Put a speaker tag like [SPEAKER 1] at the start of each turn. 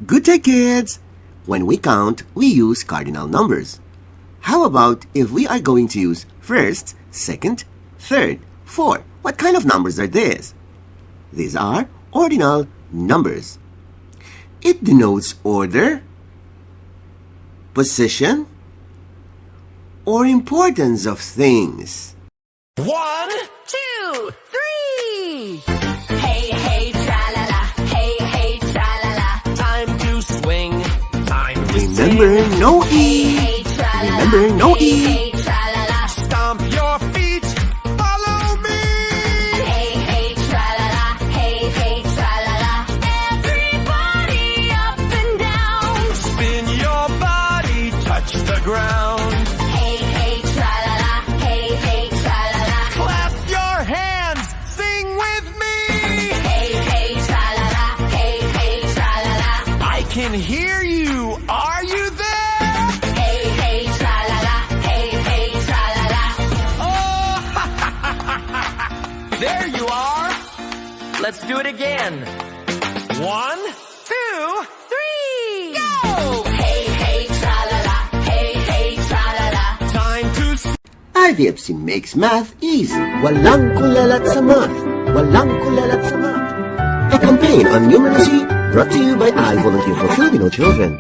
[SPEAKER 1] Good day, kids! When we count, we use cardinal numbers. How about if we are going to use first, second, third, fourth? What kind of numbers are these? These are ordinal numbers. It denotes order, position, or importance of things.
[SPEAKER 2] 1, 2, 3. Hey, hey, tra-la-la. Hey, hey, tra-la-la. Time to swing. Time to
[SPEAKER 1] Remember,
[SPEAKER 2] sing.
[SPEAKER 1] no E.
[SPEAKER 2] Hey, hey, tra-la-la.
[SPEAKER 1] Remember, no
[SPEAKER 2] hey,
[SPEAKER 1] E.
[SPEAKER 2] Hey, tra-la-la.
[SPEAKER 3] Stomp your feet, follow me.
[SPEAKER 2] Hey, hey, tra-la-la. Hey, hey, tra-la-la. Everybody up and down.
[SPEAKER 3] Spin your body, touch the ground.
[SPEAKER 2] Hey, hey, tra-la-la. Hey, hey, tra-la-la.
[SPEAKER 3] Clap your hands, sing with me.
[SPEAKER 2] Hey, hey, tra-la-la. Hey, hey, tra-la-la.
[SPEAKER 3] I can hear you, are you there?
[SPEAKER 2] Hey, hey, tra-la-la. Hey, hey, tra-la-la.
[SPEAKER 3] Oh, there you are. Let's do it again. 1, 2, 3, go!
[SPEAKER 2] Hey, hey, tra-la-la. Hey, hey, tra-la-la.
[SPEAKER 3] Time to
[SPEAKER 1] IVFC makes math easy. Walang kulalat sa math. Walang kulalat sa math. A campaign on numeracy brought to you by I Volunteer for Filipino Children.